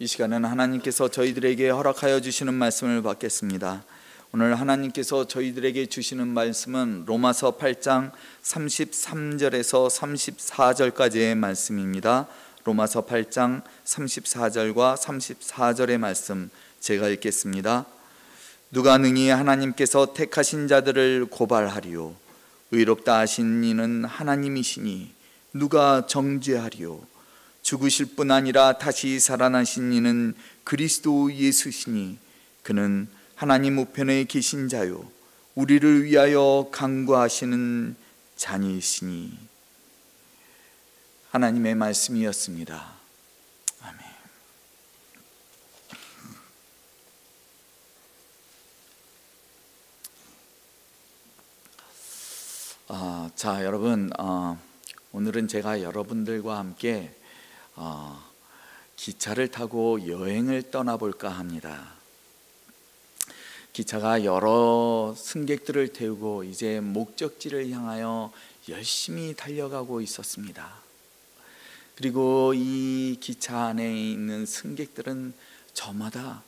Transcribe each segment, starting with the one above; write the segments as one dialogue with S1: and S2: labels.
S1: 이 시간은 하나님께서 저희들에게 허락하여 주시는 말씀을 받겠습니다. 오늘 하나님께서 저희들에게 주시는 말씀은 로마서 8장 33절에서 34절까지의 말씀입니다. 로마서 8장 34절과 34절의 말씀 제가 읽겠습니다. 누가 능히 하나님께서 택하신 자들을 고발하리요? 의롭다 하신 이는 하나님이시니 누가 정죄하리요? 죽으실 뿐 아니라 다시 살아나신 이는 그리스도 예수시니 그는 하나님 우편에 계신 자요 우리를 위하여 간구하시는 자니시니. 하나님의 말씀이었습니다. 아멘. 자, 여러분, 오늘은 제가 여러분들과 함께 기차를 타고 여행을 떠나볼까 합니다. 기차가 여러 승객들을 태우고 이제 목적지를 향하여 열심히 달려가고 있었습니다. 그리고 이 기차 안에 있는 승객들은 저마다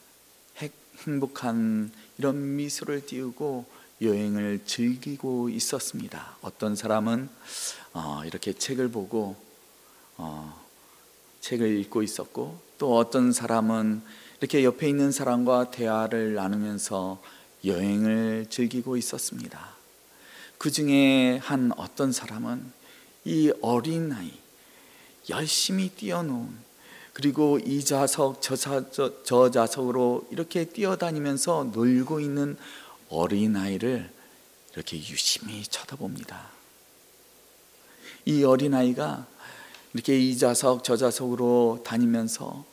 S1: 행복한 이런 미소를 띄우고 여행을 즐기고 있었습니다. 어떤 사람은 이렇게 책을 보고 책을 읽고 있었고, 또 어떤 사람은 이렇게 옆에 있는 사람과 대화를 나누면서 여행을 즐기고 있었습니다. 그 중에 한 어떤 사람은 이 어린아이, 열심히 뛰어놓은, 그리고 이 좌석 저 좌석으로 이렇게 뛰어다니면서 놀고 있는 어린아이를 이렇게 유심히 쳐다봅니다. 이 어린아이가 이렇게 이 좌석 저 좌석으로 다니면서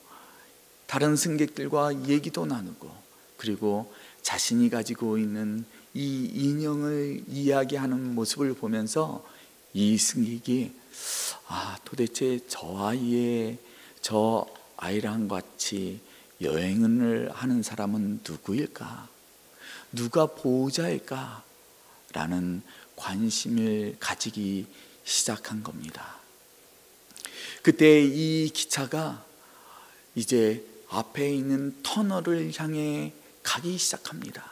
S1: 다른 승객들과 얘기도 나누고, 그리고 자신이 가지고 있는 이 인형을 이야기하는 모습을 보면서 이 승객이 도대체 저 아이랑 같이 여행을 하는 사람은 누구일까? 누가 보호자일까? 라는 관심을 가지기 시작한 겁니다. 그때 이 기차가 이제 앞에 있는 터널을 향해 가기 시작합니다.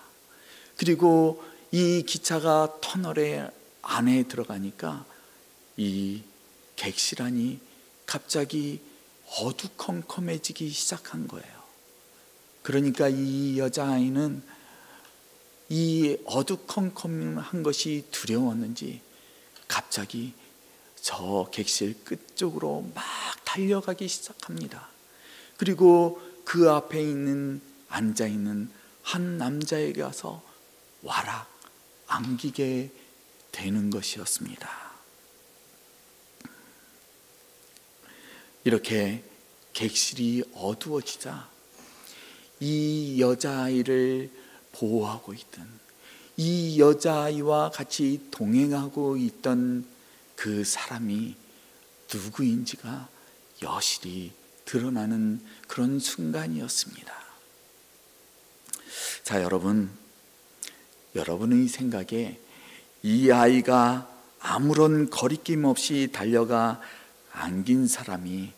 S1: 그리고 이 기차가 터널의 안에 들어가니까 이 객실 안이 갑자기 어두컴컴해지기 시작한 거예요. 그러니까 이 여자아이는 이 어두컴컴한 것이 두려웠는지 갑자기 저 객실 끝쪽으로 막 달려가기 시작합니다. 그리고 그 앞에 앉아있는 한 남자에게 가서 와락 안기게 되는 것이었습니다. 이렇게 객실이 어두워지자 이 여자아이를 보호하고 있던, 이 여자아이와 같이 동행하고 있던 그 사람이 누구인지가 여실히 드러나는 그런 순간이었습니다. 자, 여러분의 생각에 이 아이가 아무런 거리낌 없이 달려가 안긴 사람이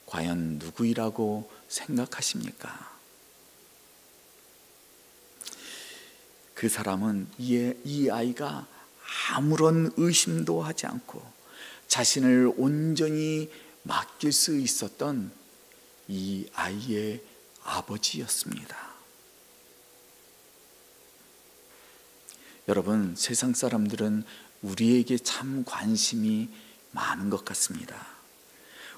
S1: 과연 누구이라고 생각하십니까? 그 사람은 이 아이가 아무런 의심도 하지 않고 자신을 온전히 맡길 수 있었던 이 아이의 아버지였습니다. 여러분, 세상 사람들은 우리에게 참 관심이 많은 것 같습니다.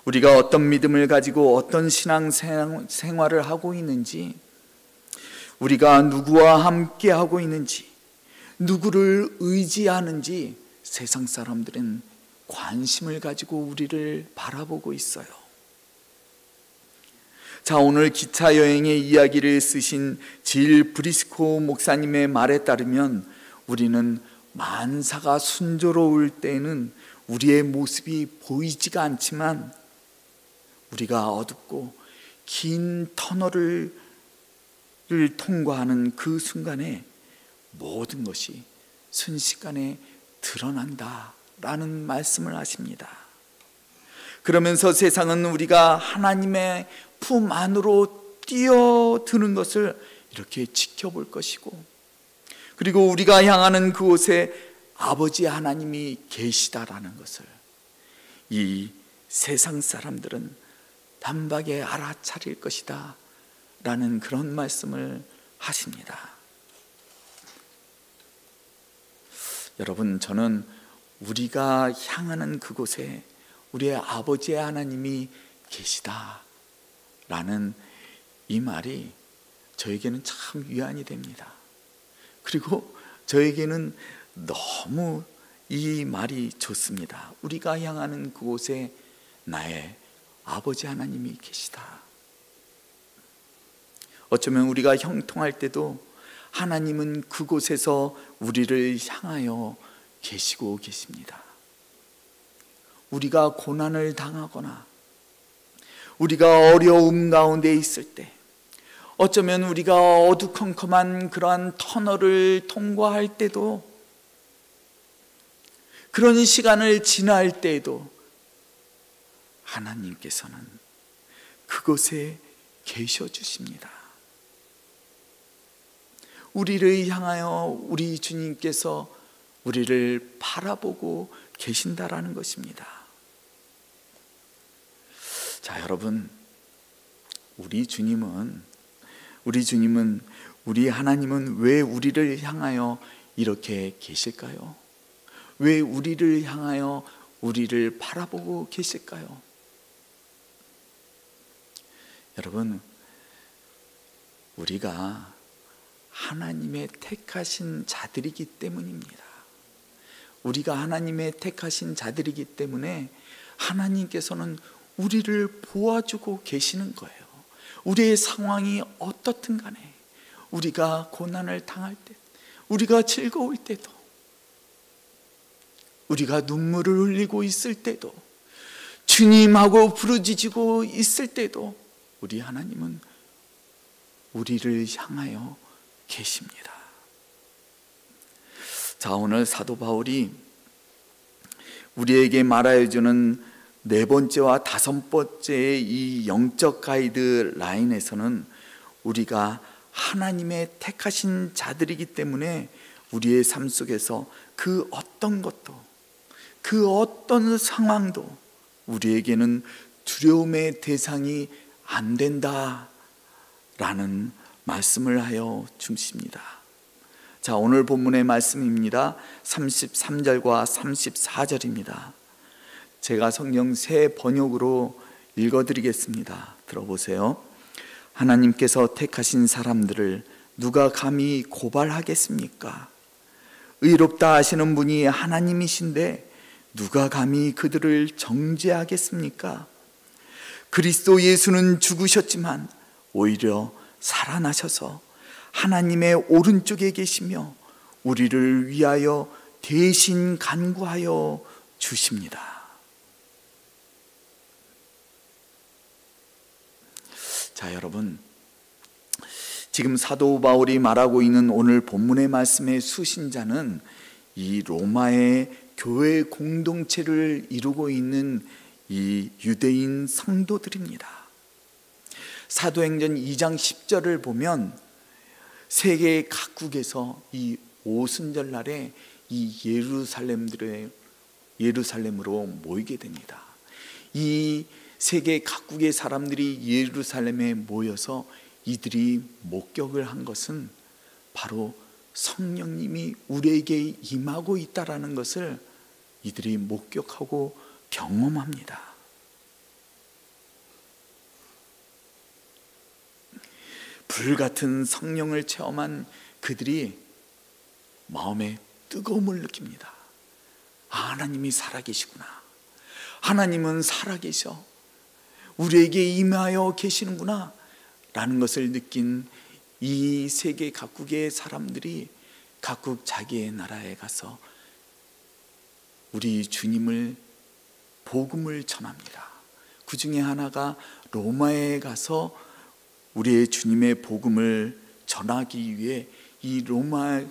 S1: 우리가 어떤 믿음을 가지고 어떤 신앙 생활을 하고 있는지, 우리가 누구와 함께 하고 있는지, 누구를 의지하는지 세상 사람들은 관심을 가지고 우리를 바라보고 있어요. 자, 오늘 기차 여행의 이야기를 쓰신 질 브리스코 목사님의 말에 따르면 우리는 만사가 순조로울 때는 우리의 모습이 보이지가 않지만 우리가 어둡고 긴 터널을 통과하는 그 순간에 모든 것이 순식간에 드러난다라는 말씀을 하십니다. 그러면서 세상은 우리가 하나님의 품 안으로 뛰어드는 것을 이렇게 지켜볼 것이고, 그리고 우리가 향하는 그곳에 아버지 하나님이 계시다라는 것을 이 세상 사람들은 단박에 알아차릴 것이다 라는 그런 말씀을 하십니다. 여러분, 저는 우리가 향하는 그곳에 우리의 아버지 하나님이 계시다 라는 이 말이 저에게는 참 위안이 됩니다. 그리고 저에게는 너무 이 말이 좋습니다. 우리가 향하는 그곳에 나의 아버지 하나님이 계시다. 어쩌면 우리가 형통할 때도 하나님은 그곳에서 우리를 향하여 계시고 계십니다. 우리가 고난을 당하거나 우리가 어려움 가운데 있을 때, 어쩌면 우리가 어두컴컴한 그러한 터널을 통과할 때도, 그런 시간을 지날 때에도 하나님께서는 그곳에 계셔 주십니다. 우리를 향하여 우리 주님께서 우리를 바라보고 계신다라는 것입니다. 자, 여러분, 우리 주님은, 우리 하나님은 왜 우리를 향하여 이렇게 계실까요? 왜 우리를 향하여 우리를 바라보고 계실까요? 여러분, 우리가 하나님의 택하신 자들이기 때문입니다. 우리가 하나님의 택하신 자들이기 때문에 하나님께서는 우리를 보아주고 계시는 거예요. 우리의 상황이 어떻든 간에, 우리가 고난을 당할 때, 우리가 즐거울 때도, 우리가 눈물을 흘리고 있을 때도, 주님하고 부르짖고 있을 때도 우리 하나님은 우리를 향하여 계십니다. 자, 오늘 사도 바울이 우리에게 말하여 주는 네 번째와 다섯 번째의 이 영적 가이드 라인에서는 우리가 하나님의 택하신 자들이기 때문에 우리의 삶 속에서 그 어떤 것도, 그 어떤 상황도 우리에게는 두려움의 대상이 안 된다라는 말씀을 하여 주십니다. 자, 오늘 본문의 말씀입니다. 33절과 34절입니다. 제가 성경 새 번역으로 읽어드리겠습니다. 들어보세요. 하나님께서 택하신 사람들을 누가 감히 고발하겠습니까? 의롭다 하시는 분이 하나님이신데 누가 감히 그들을 정죄하겠습니까? 그리스도 예수는 죽으셨지만 오히려 살아나셔서 하나님의 오른쪽에 계시며 우리를 위하여 대신 간구하여 주십니다. 자, 여러분, 지금 사도 바울이 말하고 있는 오늘 본문의 말씀의 수신자는 이 로마의 교회 공동체를 이루고 있는 이 유대인 성도들입니다. 사도행전 2장 10절을 보면 세계 각국에서 이 오순절 날에 이 예루살렘으로 모이게 됩니다. 이 세계 각국의 사람들이 예루살렘에 모여서 이들이 목격을 한 것은 바로 성령님이 우리에게 임하고 있다라는 것을 이들이 목격하고 경험합니다. 불같은 성령을 체험한 그들이 마음에 뜨거움을 느낍니다. 하나님이 살아계시구나. 하나님은 살아계셔. 우리에게 임하여 계시는구나 라는 것을 느낀 이 세계 각국의 사람들이 각국 자기의 나라에 가서 우리 주님을 복음을 전합니다. 그 중에 하나가 로마에 가서 우리의 주님의 복음을 전하기 위해 이 로마의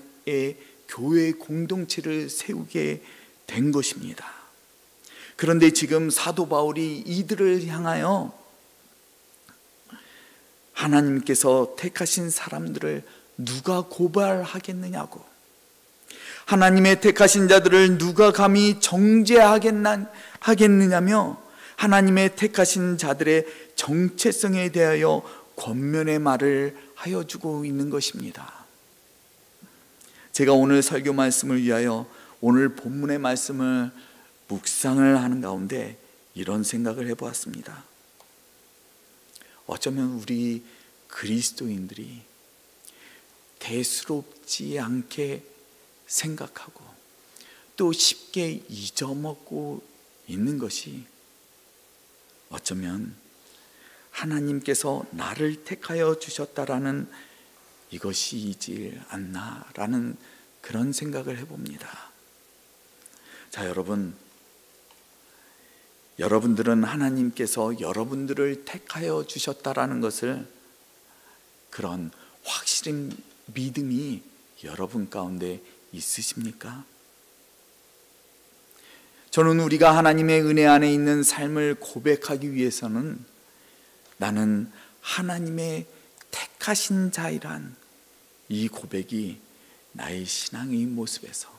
S1: 교회 공동체를 세우게 된 것입니다. 그런데 지금 사도 바울이 이들을 향하여 하나님께서 택하신 사람들을 누가 고발하겠느냐고, 하나님의 택하신 자들을 누가 감히 정죄하겠느냐며 하나님의 택하신 자들의 정체성에 대하여 권면의 말을 하여 주고 있는 것입니다. 제가 오늘 설교 말씀을 위하여 오늘 본문의 말씀을 묵상을 하는 가운데 이런 생각을 해보았습니다. 어쩌면 우리 그리스도인들이 대수롭지 않게 생각하고 또 쉽게 잊어먹고 있는 것이, 어쩌면 하나님께서 나를 택하여 주셨다라는 이것이지 않나라는 그런 생각을 해봅니다. 자, 여러분들은 하나님께서 여러분들을 택하여 주셨다라는 것을, 그런 확실한 믿음이 여러분 가운데 있으십니까? 저는 우리가 하나님의 은혜 안에 있는 삶을 고백하기 위해서는 나는 하나님의 택하신 자이란 이 고백이 나의 신앙의 모습에서,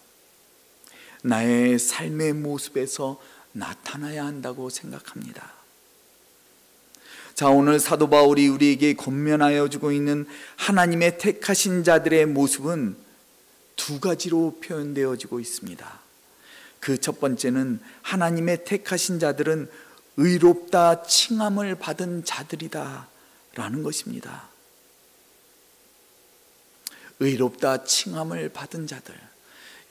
S1: 나의 삶의 모습에서 나타나야 한다고 생각합니다. 자, 오늘 사도 바울이 우리에게 권면하여 주고 있는 하나님의 택하신 자들의 모습은 두 가지로 표현되어지고 있습니다. 그 첫 번째는 하나님의 택하신 자들은 의롭다 칭함을 받은 자들이다 라는 것입니다. 의롭다 칭함을 받은 자들.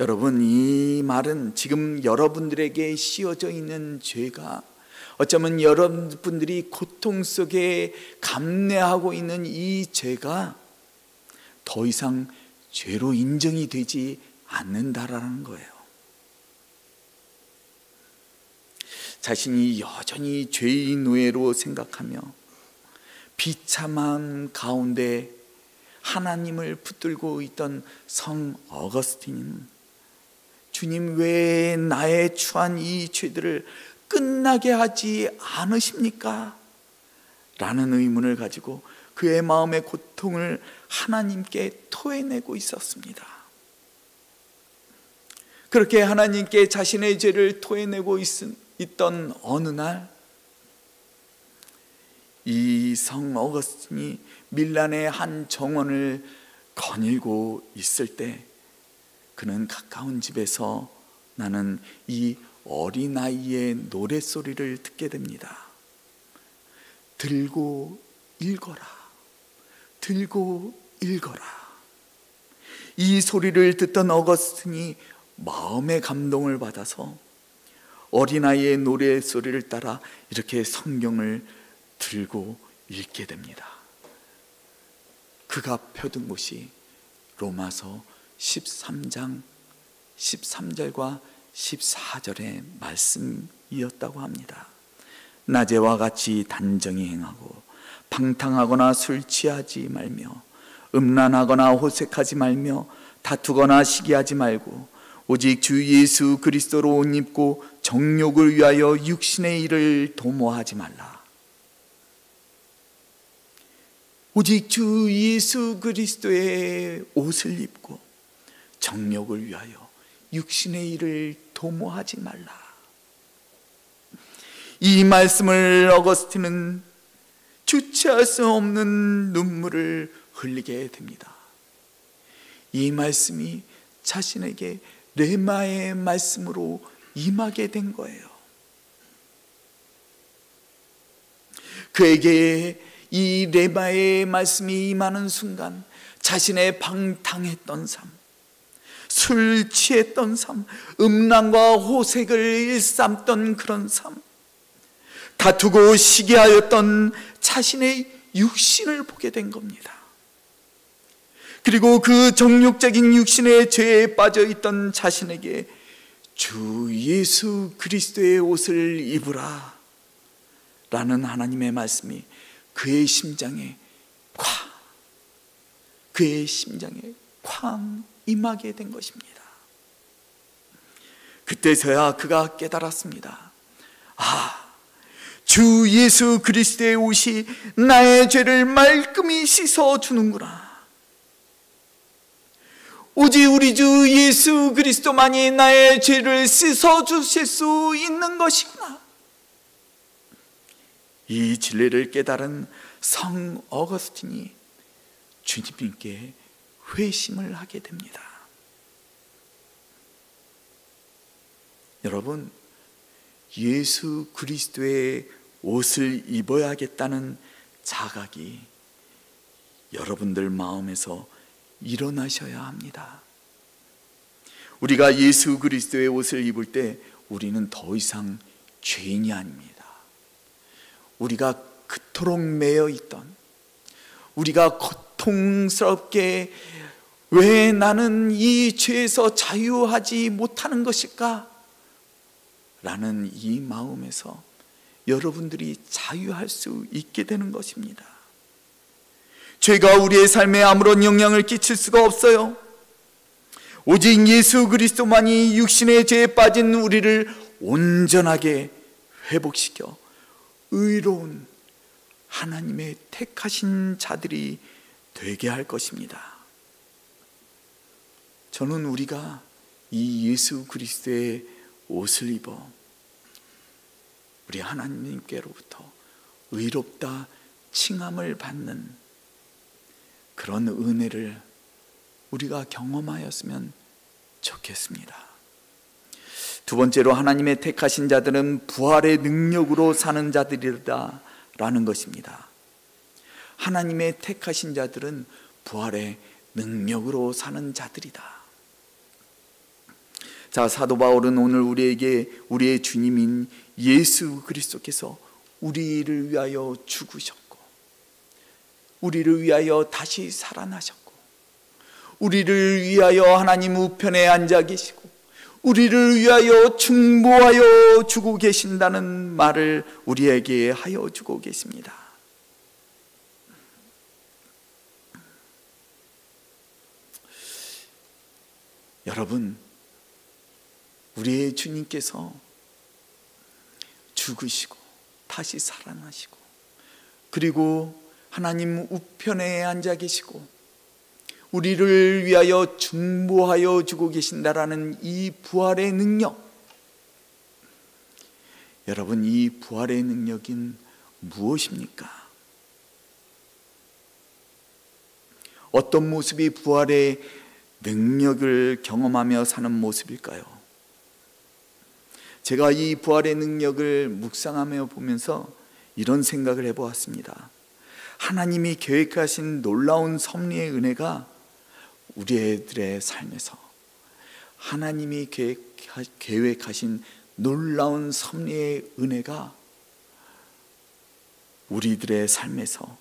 S1: 여러분, 이 말은 지금 여러분들에게 씌워져 있는 죄가, 어쩌면 여러분들이 고통 속에 감내하고 있는 이 죄가 더 이상 죄로 인정이 되지 않는다라는 거예요. 자신이 여전히 죄의 노예로 생각하며 비참한 가운데 하나님을 붙들고 있던 성 어거스틴은, 주님 왜 나의 추한 이 죄들을 끝나게 하지 않으십니까? 라는 의문을 가지고 그의 마음의 고통을 하나님께 토해내고 있었습니다. 그렇게 하나님께 자신의 죄를 토해내고 있던 어느 날, 이 성 어거스틴이 밀란의 한 정원을 거닐고 있을 때 그는 가까운 집에서 나는 이 어린아이의 노랫소리를 듣게 됩니다. 들고 읽어라, 들고 읽어라. 이 소리를 듣던 어거스틴이 마음의 감동을 받아서 어린아이의 노랫소리를 따라 이렇게 성경을 들고 읽게 됩니다. 그가 펴든 곳이 로마서 13장 13절과 14절의 말씀이었다고 합니다. 낮에와 같이 단정히 행하고 방탕하거나 술 취하지 말며 음란하거나 호색하지 말며 다투거나 시기하지 말고 오직 주 예수 그리스도로 옷 입고 정욕을 위하여 육신의 일을 도모하지 말라. 오직 주 예수 그리스도의 옷을 입고 정욕을 위하여 육신의 일을 도모하지 말라. 이 말씀을 어거스틴은 주체할 수 없는 눈물을 흘리게 됩니다. 이 말씀이 자신에게 레마의 말씀으로 임하게 된 거예요. 그에게 이 레마의 말씀이 임하는 순간 자신의 방탕했던 삶, 술 취했던 삶, 음란과 호색을 일삼던 그런 삶, 다투고 시기하였던 자신의 육신을 보게 된 겁니다. 그리고 그 정욕적인 육신의 죄에 빠져있던 자신에게 주 예수 그리스도의 옷을 입으라 라는 하나님의 말씀이 그의 심장에 쾅 임하게 된 것입니다. 그때서야 그가 깨달았습니다. 주 예수 그리스도의 옷이 나의 죄를 말끔히 씻어주는구나. 오직 우리 주 예수 그리스도만이 나의 죄를 씻어주실 수 있는 것이구나. 이 진리를 깨달은 성 어거스틴이 주님께 회심을 하게 됩니다. 여러분, 예수 그리스도의 옷을 입어야겠다는 자각이 여러분들 마음에서 일어나셔야 합니다. 우리가 예수 그리스도의 옷을 입을 때 우리는 더 이상 죄인이 아닙니다. 우리가 그토록 매여 있던, 우리가 고통스럽게 왜 나는 이 죄에서 자유하지 못하는 것일까? 라는 이 마음에서 여러분들이 자유할 수 있게 되는 것입니다. 죄가 우리의 삶에 아무런 영향을 끼칠 수가 없어요. 오직 예수 그리스도만이 육신의 죄에 빠진 우리를 온전하게 회복시켜 의로운 하나님의 택하신 자들이 되게 할 것입니다. 저는 우리가 이 예수 그리스도의 옷을 입어 우리 하나님께로부터 의롭다 칭함을 받는 그런 은혜를 우리가 경험하였으면 좋겠습니다. 두 번째로, 하나님의 택하신 자들은 부활의 능력으로 사는 자들이다 라는 것입니다. 하나님의 택하신 자들은 부활의 능력으로 사는 자들이다. 자, 사도 바울은 오늘 우리에게 우리의 주님인 예수 그리스도께서 우리를 위하여 죽으셨고, 우리를 위하여 다시 살아나셨고, 우리를 위하여 하나님 우편에 앉아 계시고, 우리를 위하여 중보하여 주고 계신다는 말을 우리에게 하여 주고 계십니다. 여러분, 우리의 주님께서 죽으시고 다시 살아나시고, 그리고 하나님 우편에 앉아 계시고 우리를 위하여 중보하여 주고 계신다라는 이 부활의 능력, 여러분, 이 부활의 능력인 무엇입니까? 어떤 모습이 부활의 능력을 경험하며 사는 모습일까요? 제가 이 부활의 능력을 묵상하며 보면서 이런 생각을 해보았습니다. 하나님이 계획하신 놀라운 섭리의 은혜가 우리들의 삶에서, 하나님이 계획하신 놀라운 섭리의 은혜가 우리들의 삶에서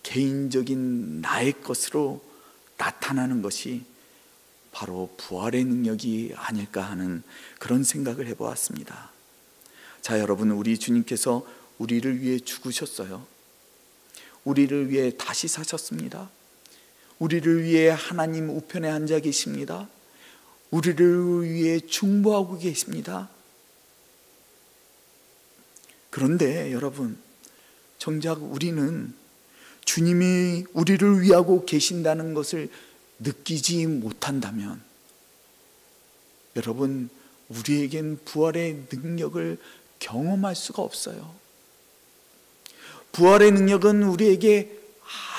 S1: 개인적인 나의 것으로 나타나는 것이 바로 부활의 능력이 아닐까 하는 그런 생각을 해보았습니다. 자, 여러분, 우리 주님께서 우리를 위해 죽으셨어요. 우리를 위해 다시 사셨습니다. 우리를 위해 하나님 우편에 앉아 계십니다. 우리를 위해 중보하고 계십니다. 그런데 여러분, 정작 우리는 주님이 우리를 위하고 계신다는 것을 느끼지 못한다면, 여러분, 우리에겐 부활의 능력을 경험할 수가 없어요. 부활의 능력은 우리에게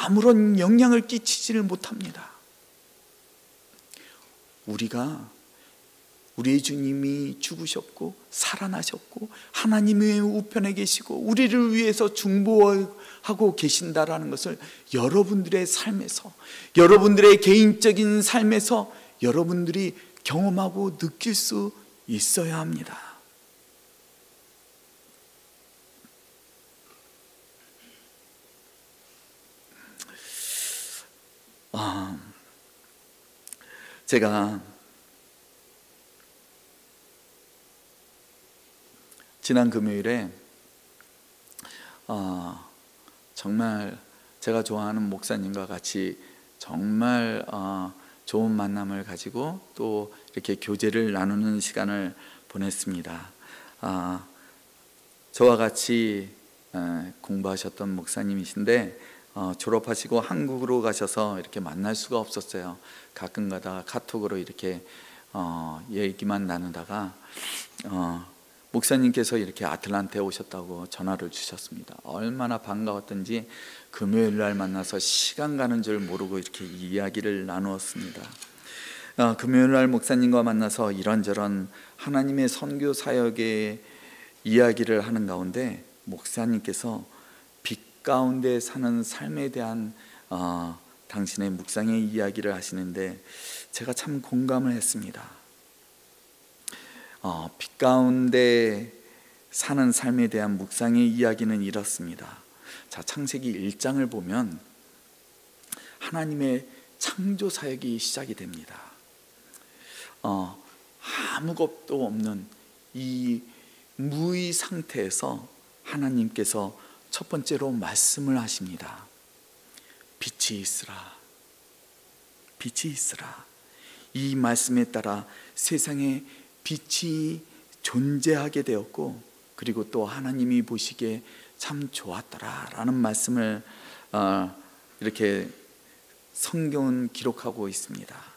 S1: 아무런 영향을 끼치지를 못합니다. 우리의 주님이 죽으셨고 살아나셨고 하나님의 우편에 계시고 우리를 위해서 중보하고 계신다라는 것을 여러분들의 삶에서, 여러분들의 개인적인 삶에서 여러분들이 경험하고 느낄 수 있어야 합니다. 제가 지난 금요일에 정말 제가 좋아하는 목사님과 같이 정말 좋은 만남을 가지고 또 이렇게 교제를 나누는 시간을 보냈습니다. 저와 같이 공부하셨던 목사님이신데 졸업하시고 한국으로 가셔서 이렇게 만날 수가 없었어요. 가끔가다 카톡으로 이렇게 얘기만 나누다가 목사님께서 이렇게 아틀란타에 오셨다고 전화를 주셨습니다. 얼마나 반가웠던지 금요일 날 만나서 시간 가는 줄 모르고 이렇게 이야기를 나누었습니다. 금요일 날 목사님과 만나서 이런저런 하나님의 선교 사역의 이야기를 하는 가운데 목사님께서 빛 가운데 사는 삶에 대한 당신의 묵상의 이야기를 하시는데 제가 참 공감을 했습니다. 빛 가운데 사는 삶에 대한 묵상의 이야기는 이렇습니다. 자, 창세기 1장을 보면 하나님의 창조 사역이 시작이 됩니다. 아무것도 없는 이 무의 상태에서 하나님께서 첫 번째로 말씀을 하십니다. 빛이 있으라. 빛이 있으라. 이 말씀에 따라 세상에 빛이 존재하게 되었고, 그리고 또 하나님이 보시기에 참 좋았더라 라는 말씀을 이렇게 성경은 기록하고 있습니다.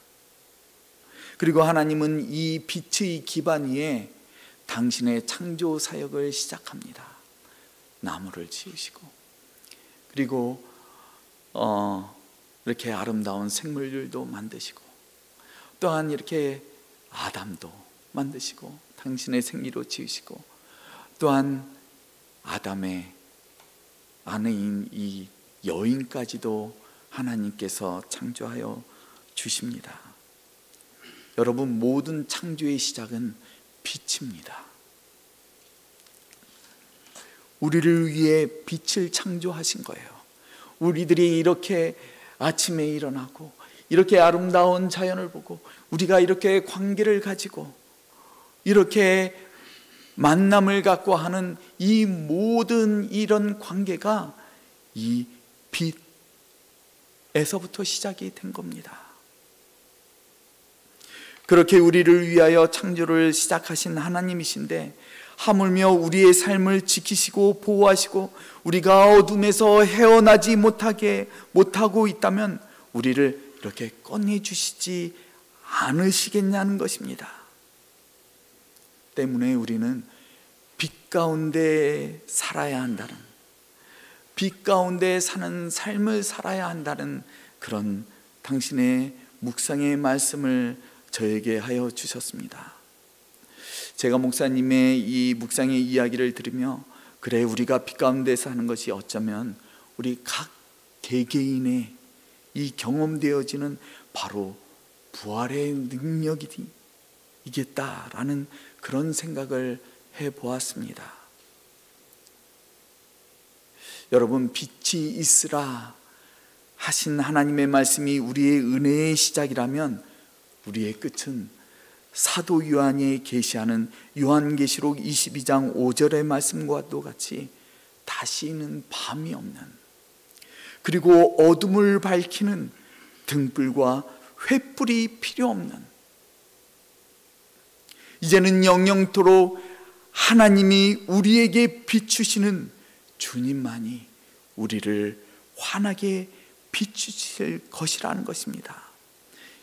S1: 그리고 하나님은 이 빛의 기반 위에 당신의 창조 사역을 시작합니다. 나무를 지으시고, 그리고 이렇게 아름다운 생물들도 만드시고, 또한 이렇게 아담도 만드시고 당신의 생기로 지으시고, 또한 아담의 아내인 이 여인까지도 하나님께서 창조하여 주십니다. 여러분, 모든 창조의 시작은 빛입니다. 우리를 위해 빛을 창조하신 거예요. 우리들이 이렇게 아침에 일어나고 이렇게 아름다운 자연을 보고 우리가 이렇게 관계를 가지고 이렇게 만남을 갖고 하는 이 모든 이런 관계가 이 빛에서부터 시작이 된 겁니다. 그렇게 우리를 위하여 창조를 시작하신 하나님이신데, 하물며 우리의 삶을 지키시고 보호하시고 우리가 어둠에서 헤어나지 못하고 있다면 우리를 이렇게 꺼내주시지 않으시겠냐는 것입니다. 때문에 우리는 빛 가운데 살아야 한다는, 빛 가운데 사는 삶을 살아야 한다는 그런 당신의 묵상의 말씀을 저에게 하여 주셨습니다. 제가 목사님의 이 묵상의 이야기를 들으며, 그래, 우리가 빛 가운데 사는 것이 어쩌면 우리 각 개개인의 이 경험되어지는 바로 부활의 능력이겠다라는 그런 생각을 해보았습니다. 여러분, 빛이 있으라 하신 하나님의 말씀이 우리의 은혜의 시작이라면 우리의 끝은 사도 요한이 계시하는 요한계시록 22장 5절의 말씀과도 같이 다시는 밤이 없는, 그리고 어둠을 밝히는 등불과 횃불이 필요 없는, 이제는 영영토록 하나님이 우리에게 비추시는 주님만이 우리를 환하게 비추실 것이라는 것입니다.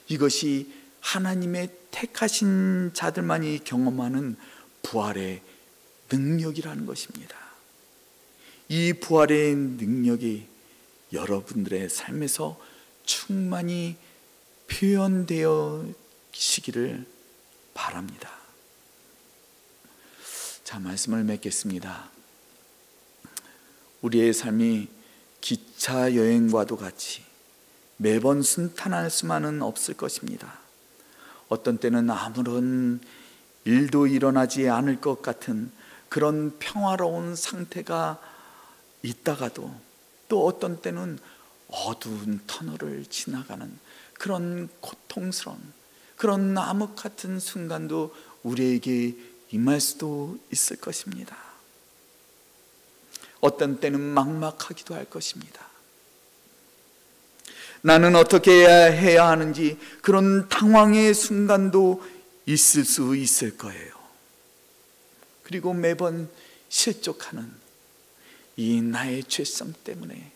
S1: 이것이 하나님의 택하신 자들만이 경험하는 부활의 능력이라는 것입니다. 이 부활의 능력이 여러분들의 삶에서 충만히 표현되어지기를 바랍니다. 자, 말씀을 맺겠습니다. 우리의 삶이 기차 여행과도 같이 매번 순탄할 수만은 없을 것입니다. 어떤 때는 아무런 일도 일어나지 않을 것 같은 그런 평화로운 상태가 있다가도, 또 어떤 때는 어두운 터널을 지나가는 그런 고통스러운 그런 암흑 같은 순간도 우리에게 임할 수도 있을 것입니다. 어떤 때는 막막하기도 할 것입니다. 나는 어떻게 해야 하는지 그런 당황의 순간도 있을 수 있을 거예요. 그리고 매번 실족하는 이 나의 죄성 때문에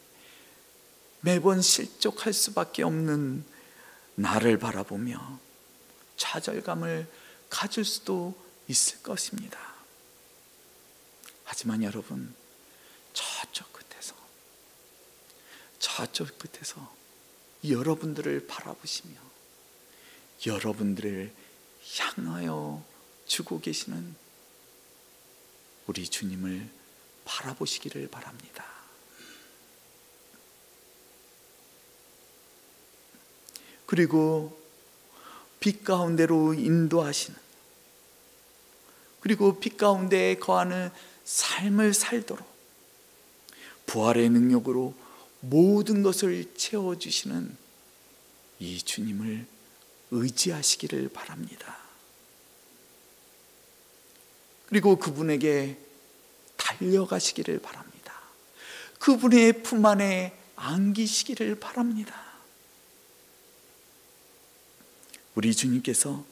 S1: 매번 실족할 수밖에 없는 나를 바라보며 좌절감을 가질 수도 있을 것입니다. 하지만 여러분, 저쪽 끝에서 여러분들을 바라보시며 여러분들을 향하여 주고 계시는 우리 주님을 바라보시기를 바랍니다. 그리고 빛 가운데로 인도하시는, 그리고 빛 가운데에 거하는 삶을 살도록 부활의 능력으로 모든 것을 채워주시는 이 주님을 의지하시기를 바랍니다. 그리고 그분에게 달려가시기를 바랍니다. 그분의 품 안에 안기시기를 바랍니다. 우리 주님께서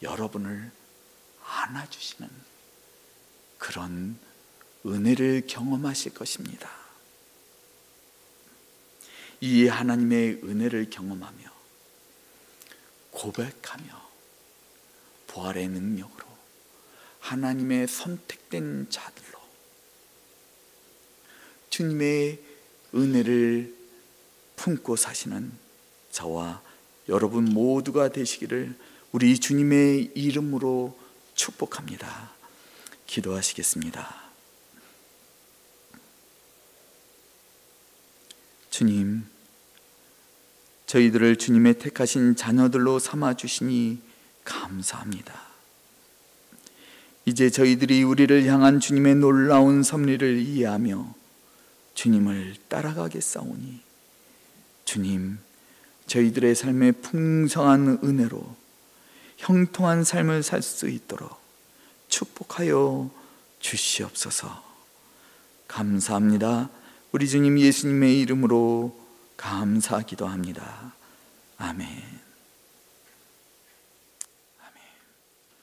S1: 여러분을 안아주시는 그런 은혜를 경험하실 것입니다. 이 하나님의 은혜를 경험하며 고백하며 부활의 능력으로 하나님의 선택된 자들로 주님의 은혜를 품고 사시는 저와 여러분 모두가 되시기를 우리 주님의 이름으로 축복합니다. 기도하시겠습니다. 주님, 저희들을 주님의 택하신 자녀들로 삼아주시니 감사합니다. 이제 저희들이 우리를 향한 주님의 놀라운 섭리를 이해하며 주님을 따라가겠사오니 주님, 저희들의 삶에 풍성한 은혜로 형통한 삶을 살 수 있도록 축복하여 주시옵소서. 감사합니다. 우리 주님 예수님의 이름으로 감사기도합니다. 아멘.